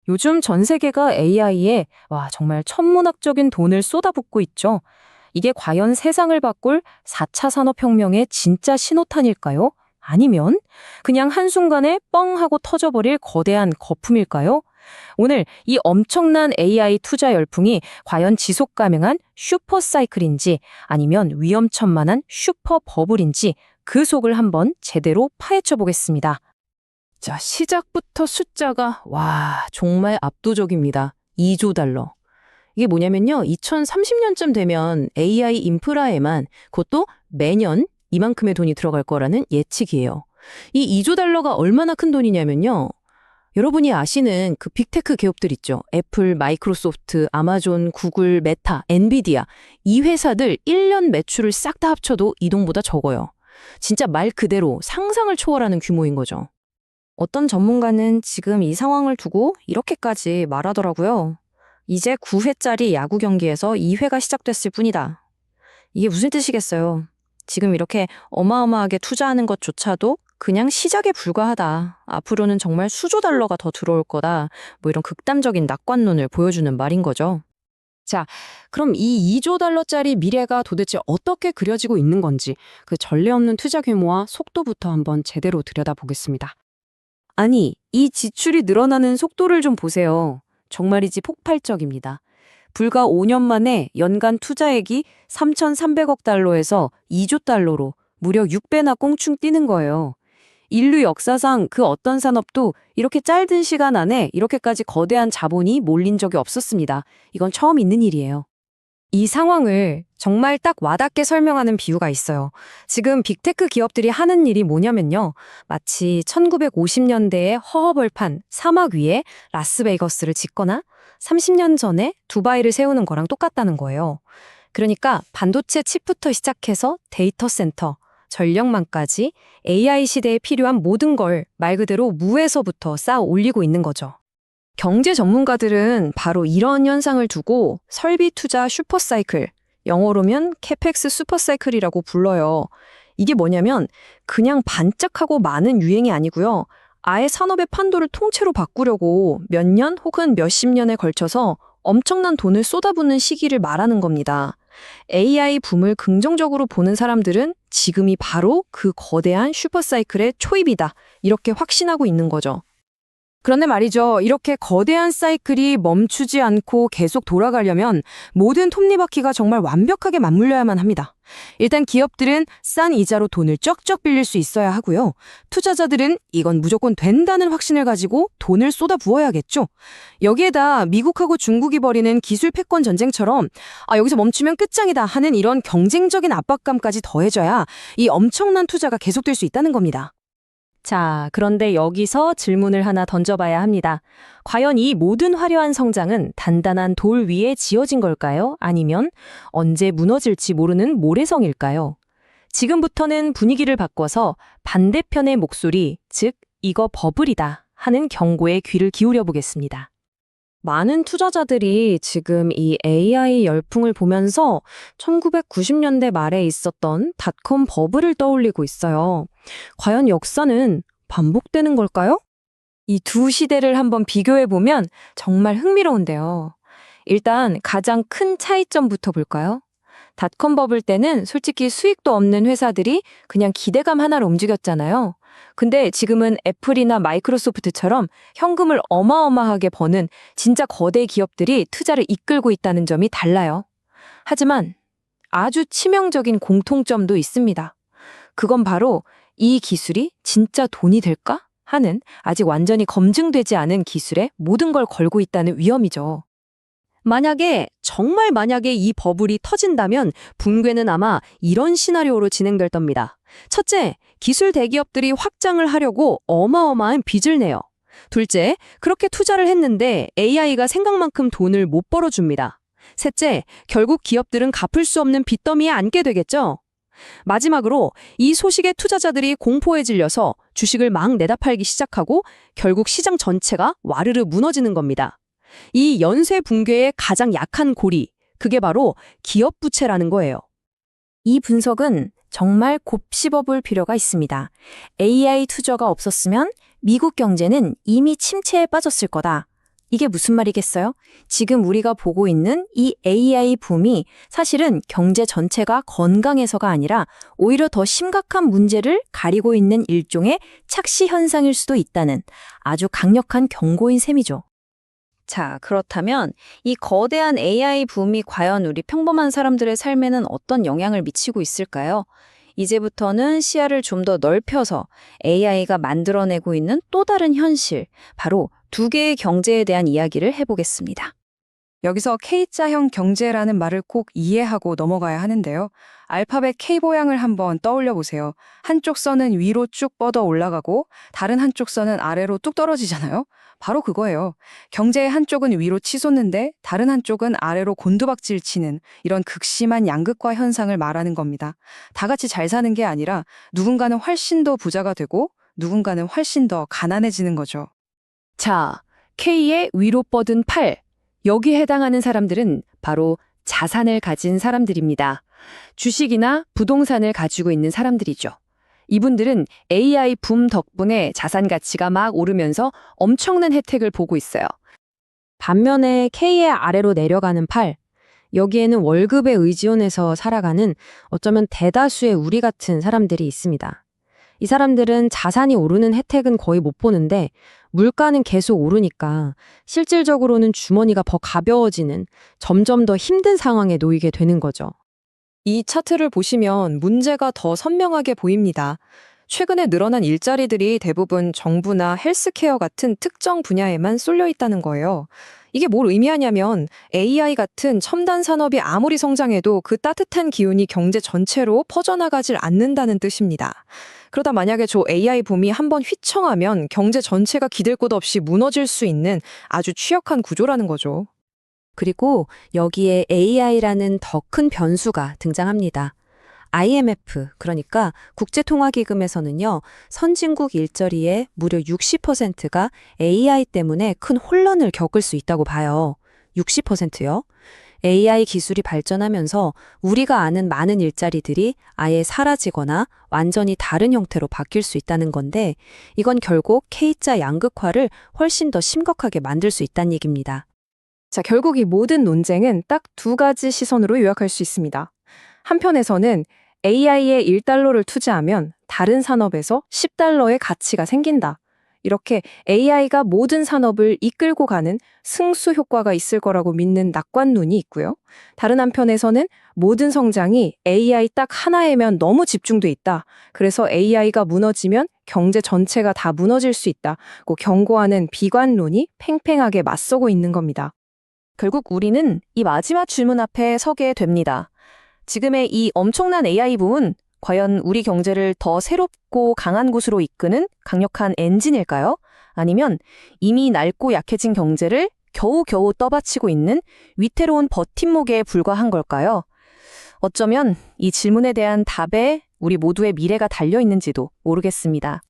요즘 전 세계가 AI에 정말 천문학적인 돈을 쏟아붓고 있죠. 이게 과연 세상을 바꿀 4차 산업혁명의 진짜 신호탄일까요? 아니면 그냥 한순간에 뻥 하고 터져버릴 거대한 거품일까요? 오늘 이 엄청난 AI 투자 열풍이 과연 지속 가능한 슈퍼 사이클인지 아니면 위험천만한 슈퍼 버블인지 그 속을 한번 제대로 파헤쳐 보겠습니다. 자, 시작부터 숫자가 정말 압도적입니다. 2조 달러. 이게 뭐냐면요. 2030년쯤 되면 AI 인프라에만 그것도 매년 이만큼의 돈이 들어갈 거라는 예측이에요. 이 2조 달러가 얼마나 큰 돈이냐면요. 여러분이 아시는 그 빅테크 기업들 있죠. 애플, 마이크로소프트, 아마존, 구글, 메타, 엔비디아. 이 회사들 1년 매출을 싹 다 합쳐도 이 돈보다 적어요. 진짜 말 그대로 상상을 초월하는 규모인 거죠. 어떤 전문가는 지금 이 상황을 두고 이렇게까지 말하더라고요. 이제 9회짜리 야구 경기에서 2회가 시작됐을 뿐이다. 이게 무슨 뜻이겠어요? 지금 이렇게 어마어마하게 투자하는 것조차도 그냥 시작에 불과하다. 앞으로는 정말 수조 달러가 더 들어올 거다. 이런 극단적인 낙관론을 보여주는 말인 거죠. 자, 그럼 이 2조 달러짜리 미래가 도대체 어떻게 그려지고 있는 건지 그 전례 없는 투자 규모와 속도부터 한번 제대로 들여다보겠습니다. 아니, 이 지출이 늘어나는 속도를 좀 보세요. 정말이지 폭발적입니다. 불과 5년 만에 연간 투자액이 3,300억 달러에서 2조 달러로 무려 6배나 꽁충 뛰는 거예요. 인류 역사상 그 어떤 산업도 이렇게 짧은 시간 안에 이렇게까지 거대한 자본이 몰린 적이 없었습니다. 이건 처음 있는 일이에요. 이 상황을 정말 딱 와닿게 설명하는 비유가 있어요. 지금 빅테크 기업들이 하는 일이 뭐냐면요. 마치 1950년대의 허허벌판 사막 위에 라스베이거스를 짓거나 30년 전에 두바이를 세우는 거랑 똑같다는 거예요. 그러니까 반도체 칩부터 시작해서 데이터 센터, 전력망까지 AI 시대에 필요한 모든 걸 말 그대로 무에서부터 쌓아 올리고 있는 거죠. 경제 전문가들은 바로 이런 현상을 두고 설비 투자 슈퍼사이클, 영어로면 캐펙스 슈퍼사이클이라고 불러요. 이게 뭐냐면 그냥 반짝하고 많은 유행이 아니고요. 아예 산업의 판도를 통째로 바꾸려고 몇 년 혹은 몇십 년에 걸쳐서 엄청난 돈을 쏟아붓는 시기를 말하는 겁니다. AI 붐을 긍정적으로 보는 사람들은 지금이 바로 그 거대한 슈퍼사이클의 초입이다. 이렇게 확신하고 있는 거죠. 그런데 말이죠. 이렇게 거대한 사이클이 멈추지 않고 계속 돌아가려면 모든 톱니바퀴가 정말 완벽하게 맞물려야만 합니다. 일단 기업들은 싼 이자로 돈을 쩍쩍 빌릴 수 있어야 하고요. 투자자들은 이건 무조건 된다는 확신을 가지고 돈을 쏟아부어야겠죠. 여기에다 미국하고 중국이 벌이는 기술 패권 전쟁처럼 여기서 멈추면 끝장이다 하는 이런 경쟁적인 압박감까지 더해져야 이 엄청난 투자가 계속될 수 있다는 겁니다. 자, 그런데 여기서 질문을 하나 던져봐야 합니다. 과연 이 모든 화려한 성장은 단단한 돌 위에 지어진 걸까요? 아니면 언제 무너질지 모르는 모래성일까요? 지금부터는 분위기를 바꿔서 반대편의 목소리, 즉 이거 버블이다 하는 경고에 귀를 기울여 보겠습니다. 많은 투자자들이 지금 이 AI 열풍을 보면서 1990년대 말에 있었던 닷컴 버블을 떠올리고 있어요. 과연 역사는 반복되는 걸까요? 이 두 시대를 한번 비교해보면 정말 흥미로운데요. 일단 가장 큰 차이점부터 볼까요? 닷컴 버블 때는 솔직히 수익도 없는 회사들이 그냥 기대감 하나로 움직였잖아요. 근데 지금은 애플이나 마이크로소프트처럼 현금을 어마어마하게 버는 진짜 거대 기업들이 투자를 이끌고 있다는 점이 달라요. 하지만 아주 치명적인 공통점도 있습니다. 그건 바로 이 기술이 진짜 돈이 될까? 하는 아직 완전히 검증되지 않은 기술에 모든 걸 걸고 있다는 위험이죠. 정말 만약에 이 버블이 터진다면 붕괴는 아마 이런 시나리오로 진행될 겁니다. 첫째, 기술 대기업들이 확장을 하려고 어마어마한 빚을 내요. 둘째, 그렇게 투자를 했는데 AI가 생각만큼 돈을 못 벌어줍니다. 셋째, 결국 기업들은 갚을 수 없는 빚더미에 앉게 되겠죠. 마지막으로 이 소식에 투자자들이 공포에 질려서 주식을 막 내다 팔기 시작하고 결국 시장 전체가 와르르 무너지는 겁니다. 이 연쇄 붕괴의 가장 약한 고리, 그게 바로 기업 부채라는 거예요. 이 분석은 정말 곱씹어볼 필요가 있습니다. AI 투자가 없었으면 미국 경제는 이미 침체에 빠졌을 거다. 이게 무슨 말이겠어요? 지금 우리가 보고 있는 이 AI 붐이 사실은 경제 전체가 건강해서가 아니라 오히려 더 심각한 문제를 가리고 있는 일종의 착시 현상일 수도 있다는 아주 강력한 경고인 셈이죠. 자, 그렇다면 이 거대한 AI 붐이 과연 우리 평범한 사람들의 삶에는 어떤 영향을 미치고 있을까요? 이제부터는 시야를 좀 더 넓혀서 AI가 만들어내고 있는 또 다른 현실, 바로 두 개의 경제에 대한 이야기를 해보겠습니다. 여기서 K자형 경제라는 말을 꼭 이해하고 넘어가야 하는데요. 알파벳 K 모양을 한번 떠올려 보세요. 한쪽 선은 위로 쭉 뻗어 올라가고 다른 한쪽 선은 아래로 뚝 떨어지잖아요. 바로 그거예요. 경제의 한쪽은 위로 치솟는데 다른 한쪽은 아래로 곤두박질 치는 이런 극심한 양극화 현상을 말하는 겁니다. 다 같이 잘 사는 게 아니라 누군가는 훨씬 더 부자가 되고 누군가는 훨씬 더 가난해지는 거죠. 자, K의 위로 뻗은 팔. 여기에 해당하는 사람들은 바로 자산을 가진 사람들입니다. 주식이나 부동산을 가지고 있는 사람들이죠. 이분들은 AI 붐 덕분에 자산 가치가 막 오르면서 엄청난 혜택을 보고 있어요. 반면에 K의 아래로 내려가는 팔. 여기에는 월급에 의지원해서 살아가는 어쩌면 대다수의 우리 같은 사람들이 있습니다. 이 사람들은 자산이 오르는 혜택은 거의 못 보는데 물가는 계속 오르니까 실질적으로는 주머니가 더 가벼워지는 점점 더 힘든 상황에 놓이게 되는 거죠. 이 차트를 보시면 문제가 더 선명하게 보입니다. 최근에 늘어난 일자리들이 대부분 정부나 헬스케어 같은 특정 분야에만 쏠려 있다는 거예요. 이게 뭘 의미하냐면 AI 같은 첨단 산업이 아무리 성장해도 그 따뜻한 기운이 경제 전체로 퍼져나가질 않는다는 뜻입니다. 그러다 만약에 저 AI 붐이 한번 휘청하면 경제 전체가 기댈 곳 없이 무너질 수 있는 아주 취약한 구조라는 거죠. 그리고 여기에 AI라는 더 큰 변수가 등장합니다. IMF, 그러니까 국제통화기금에서는요, 선진국 일자리의 무려 60%가 AI 때문에 큰 혼란을 겪을 수 있다고 봐요. 60%요? AI 기술이 발전하면서 우리가 아는 많은 일자리들이 아예 사라지거나 완전히 다른 형태로 바뀔 수 있다는 건데, 이건 결국 K자 양극화를 훨씬 더 심각하게 만들 수 있다는 얘기입니다. 자, 결국 이 모든 논쟁은 딱 두 가지 시선으로 요약할 수 있습니다. 한편에서는 AI에 1달러를 투자하면 다른 산업에서 10달러의 가치가 생긴다. 이렇게 AI가 모든 산업을 이끌고 가는 승수 효과가 있을 거라고 믿는 낙관론이 있고요. 다른 한편에서는 모든 성장이 AI 딱 하나에만 너무 집중돼 있다. 그래서 AI가 무너지면 경제 전체가 다 무너질 수 있다고 경고하는 비관론이 팽팽하게 맞서고 있는 겁니다. 결국 우리는 이 마지막 질문 앞에 서게 됩니다. 지금의 이 엄청난 AI 붐은 과연 우리 경제를 더 새롭고 강한 곳으로 이끄는 강력한 엔진일까요? 아니면 이미 낡고 약해진 경제를 겨우겨우 떠받치고 있는 위태로운 버팀목에 불과한 걸까요? 어쩌면 이 질문에 대한 답에 우리 모두의 미래가 달려 있는지도 모르겠습니다.